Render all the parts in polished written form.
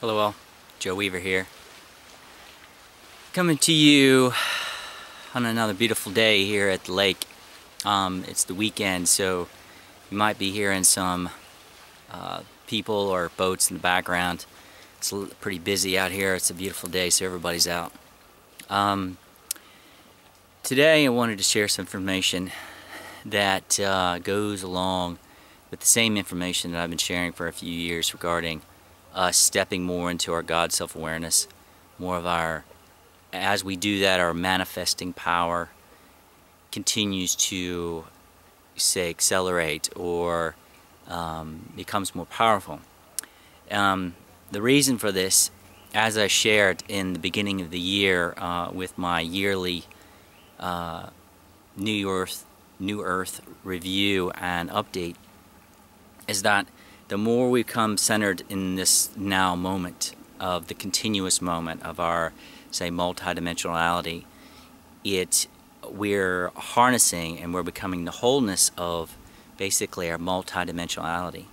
Hello all, Joe Weaver here. Coming to you on another beautiful day here at the lake. It's the weekend, so you might be hearing some people or boats in the background. It's pretty busy out here. It's a beautiful day, so everybody's out. Today I wanted to share some information that goes along with the same information that I've been sharing for a few years regarding us stepping more into our God self-awareness, more of our, as we do that, our manifesting power continues to, say, accelerate or becomes more powerful. The reason for this, as I shared in the beginning of the year with my yearly New Earth review and update, is that the more we become centered in this now moment of the continuous moment of our, say, multidimensionality, we're harnessing and we're becoming the wholeness of basically our multidimensionality.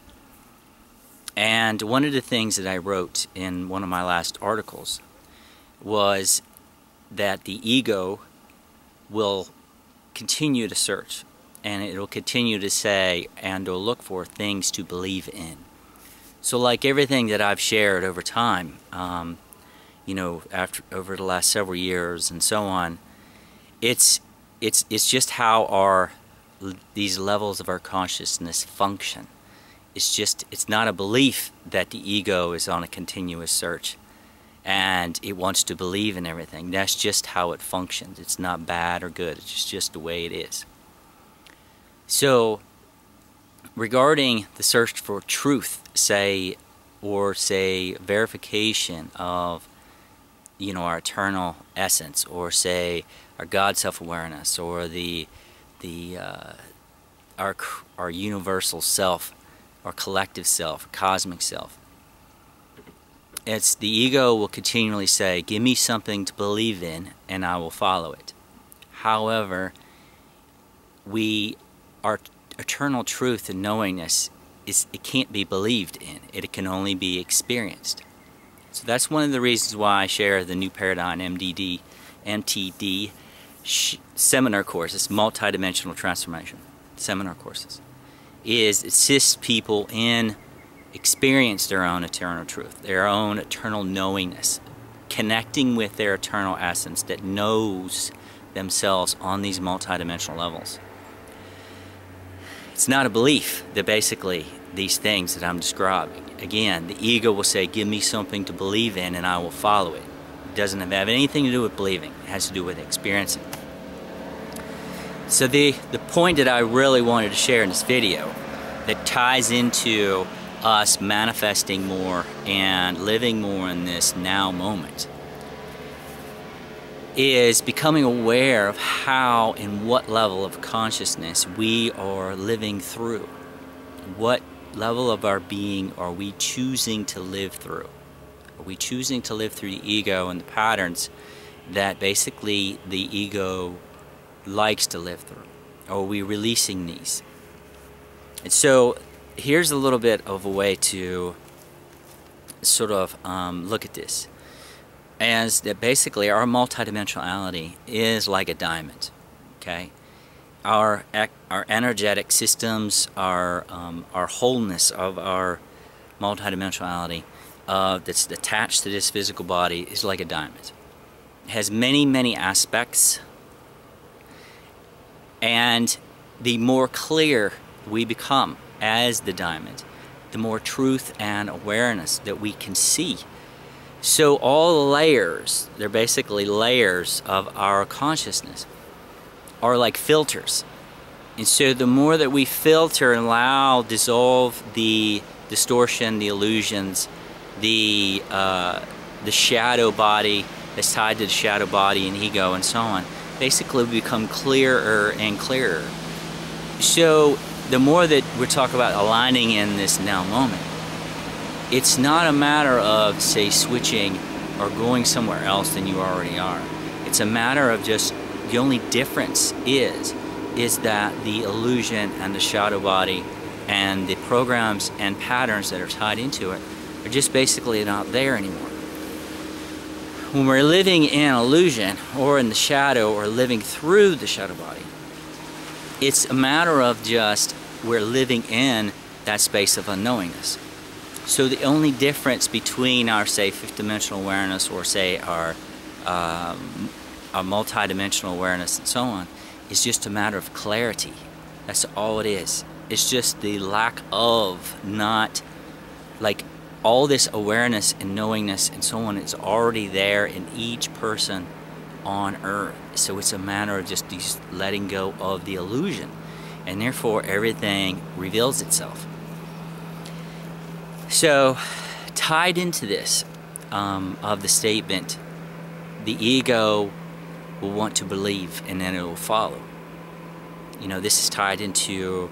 And one of the things that I wrote in one of my last articles was that the ego will continue to search, and it will continue to say and or look for things to believe in. So like everything that I've shared over time, you know, over the last several years and so on, it's just how these levels of our consciousness function. It's not a belief that the ego is on a continuous search and it wants to believe in everything. That's just how it functions. It's not bad or good. It's just the way it is. So, regarding the search for truth, say verification of, you know, our eternal essence, or say our God self-awareness, or our universal self, our collective self, cosmic self. It's the ego will continually say, "Give me something to believe in, and I will follow it." However, our eternal truth and knowingness it can't be believed in. It can only be experienced. So that's one of the reasons why I share the New Paradigm MTD seminar courses, multidimensional transformation seminar courses, is assists people in experience their own eternal truth, their own eternal knowingness, connecting with their eternal essence that knows themselves on these multidimensional levels. It's not a belief that basically these things that I'm describing. Again, the ego will say, "Give me something to believe in and I will follow it." It doesn't have anything to do with believing. It has to do with experiencing. So the point that I really wanted to share in this video that ties into us manifesting more and living more in this now moment is becoming aware of how and what level of consciousness we are living through. What level of our being are we choosing to live through? Are we choosing to live through the ego and the patterns that basically the ego likes to live through? Or are we releasing these? And so here's a little bit of a way to sort of look at this. As that basically our multidimensionality is like a diamond, okay? Our energetic systems, our wholeness of our multidimensionality that's attached to this physical body is like a diamond. It has many, many aspects, and the more clear we become as the diamond, the more truth and awareness that we can see. So all the layers, they're basically layers of our consciousness, are like filters. And so the more that we filter and dissolve the distortion, the illusions, the shadow body that's tied to the shadow body and ego and so on, basically we become clearer and clearer. So the more that we talk about aligning in this now moment, it's not a matter of, say, switching or going somewhere else than you already are. It's a matter of just, the only difference is that the illusion and the shadow body and the programs and patterns that are tied into it are just basically not there anymore. When we're living in illusion or in the shadow or living through the shadow body, it's a matter of just we're living in that space of unknowingness. So the only difference between our, say, fifth dimensional awareness or, say, our multi-dimensional awareness and so on is just a matter of clarity. That's all it is. It's just the lack of, not like, all this awareness and knowingness and so on is already there in each person on earth. So it's a matter of just letting go of the illusion, and therefore everything reveals itself. So tied into this of the statement, the ego will want to believe and then it will follow. You know, this is tied into,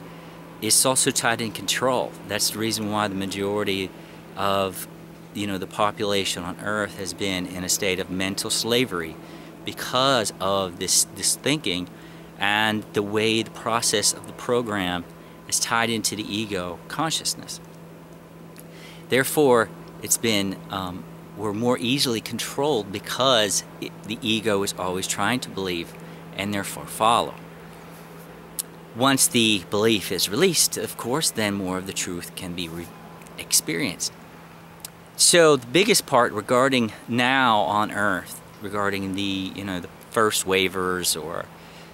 it's also tied in control. That's the reason why the majority of, you know, the population on earth has been in a state of mental slavery, because of this thinking and the way the process of the program is tied into the ego consciousness. Therefore, it's been we're more easily controlled because the ego is always trying to believe and therefore follow. Once the belief is released, of course, then more of the truth can be experienced. So the biggest part regarding now on earth, regarding the, you know, the first wavers or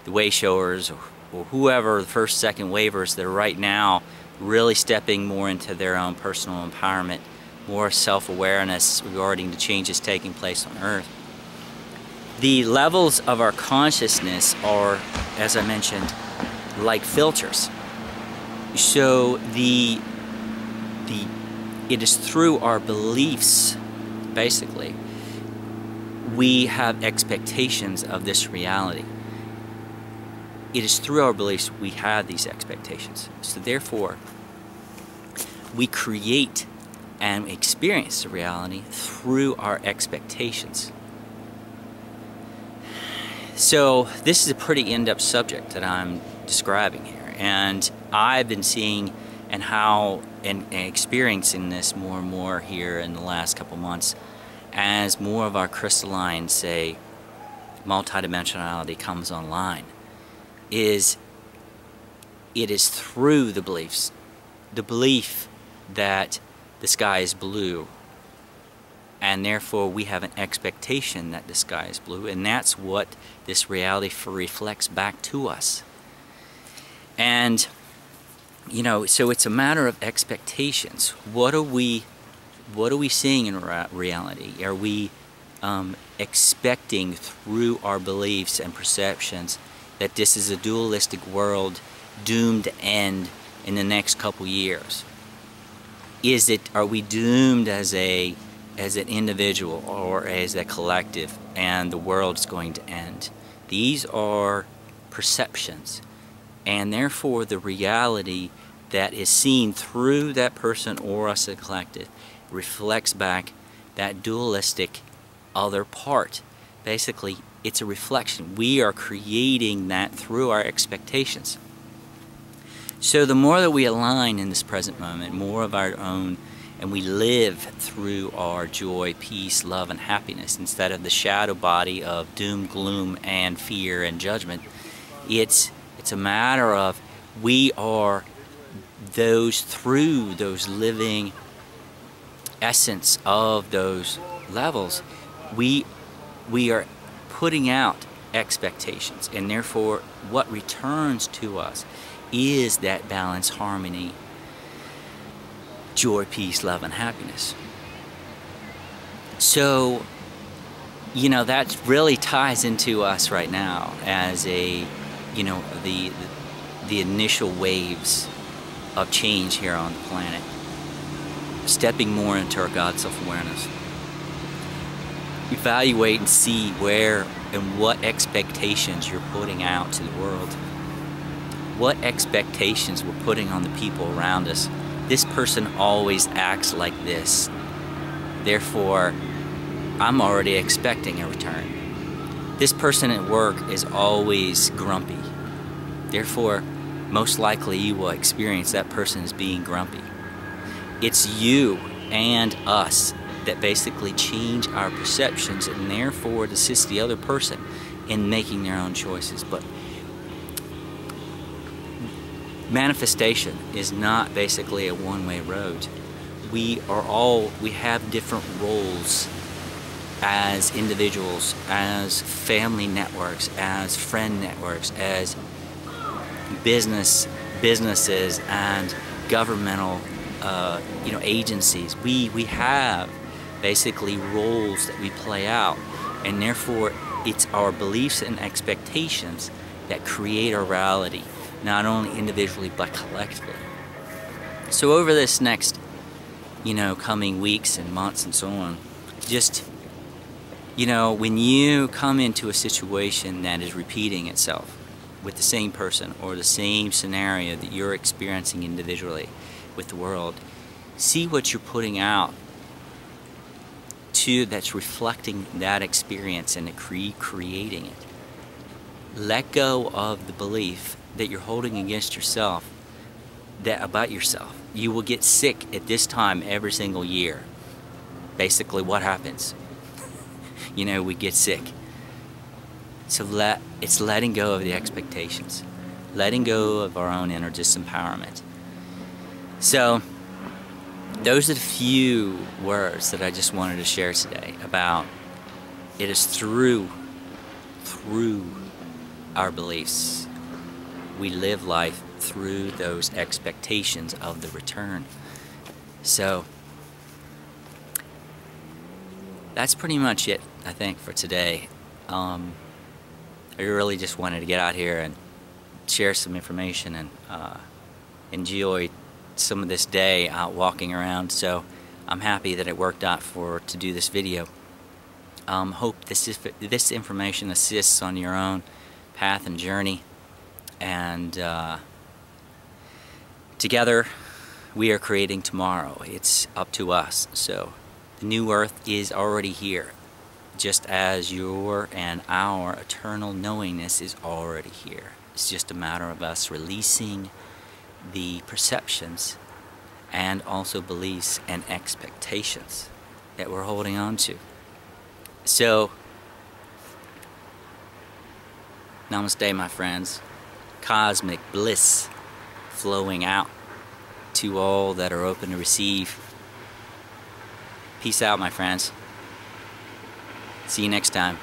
the way showers or whoever, the first, second wavers that are right now really stepping more into their own personal empowerment, more self-awareness regarding the changes taking place on earth. The levels of our consciousness are, as I mentioned, like filters. So it is through our beliefs, basically, we have expectations of this reality. It is through our beliefs we have these expectations. So therefore, we create and experience the reality through our expectations. So this is a pretty in-depth subject that I'm describing here, and I've been seeing and experiencing this more and more here in the last couple months as more of our crystalline, say, multidimensionality comes online. It is through the beliefs, the belief that the sky is blue, and therefore we have an expectation that the sky is blue, and that's what this reality reflects back to us. And you know, so it's a matter of expectations. What are we seeing in reality? Are we expecting through our beliefs and perceptions that this is a dualistic world doomed to end in the next couple years? Are we doomed as an individual or as a collective, and the world's going to end? These are perceptions, and therefore the reality that is seen through that person or us as a collective reflects back that dualistic other part. Basically, it's a reflection. We are creating that through our expectations. So the more that we align in this present moment, more of our own, and we live through our joy, peace, love, and happiness instead of the shadow body of doom, gloom, and fear and judgment, it's a matter of we are through those living essence of those levels, we are putting out expectations, and therefore what returns to us is that balance, harmony, joy, peace, love, and happiness. So, you know, that really ties into us right now as a, you know, the initial waves of change here on the planet, stepping more into our God self-awareness. Evaluate and see where and what expectations you're putting out to the world. What expectations we're putting on the people around us. This person always acts like this, therefore I'm already expecting a return. This person at work is always grumpy, therefore most likely you will experience that person as being grumpy. It's you and us that basically change our perceptions and therefore assist the other person in making their own choices. But manifestation is not basically a one-way road. We have different roles as individuals, as family networks, as friend networks, as businesses and governmental agencies. We have basically roles that we play out, and therefore it's our beliefs and expectations that create our reality, not only individually but collectively. So over this next coming weeks and months and so on, just when you come into a situation that is repeating itself with the same person or the same scenario that you're experiencing individually with the world, see what you're putting out that's reflecting that experience and creating it. Let go of the belief that you're holding against yourself, that about yourself. You will get sick at this time every single year. Basically what happens? We get sick. So it's letting go of the expectations, letting go of our own inner disempowerment. So those are the few words that I just wanted to share today about it is through our beliefs we live life, through those expectations of the return. So that's pretty much it, I think, for today. I really just wanted to get out here and share some information and enjoy some of this day out walking around. So I'm happy that it worked out to do this video. Hope this information assists on your own path and journey, and together we are creating tomorrow. It's up to us. So the new earth is already here, just as your and our eternal knowingness is already here. It's just a matter of us releasing the perceptions and also beliefs and expectations that we're holding on to. So, namaste, my friends. Cosmic bliss flowing out to all that are open to receive. Peace out, my friends. See you next time.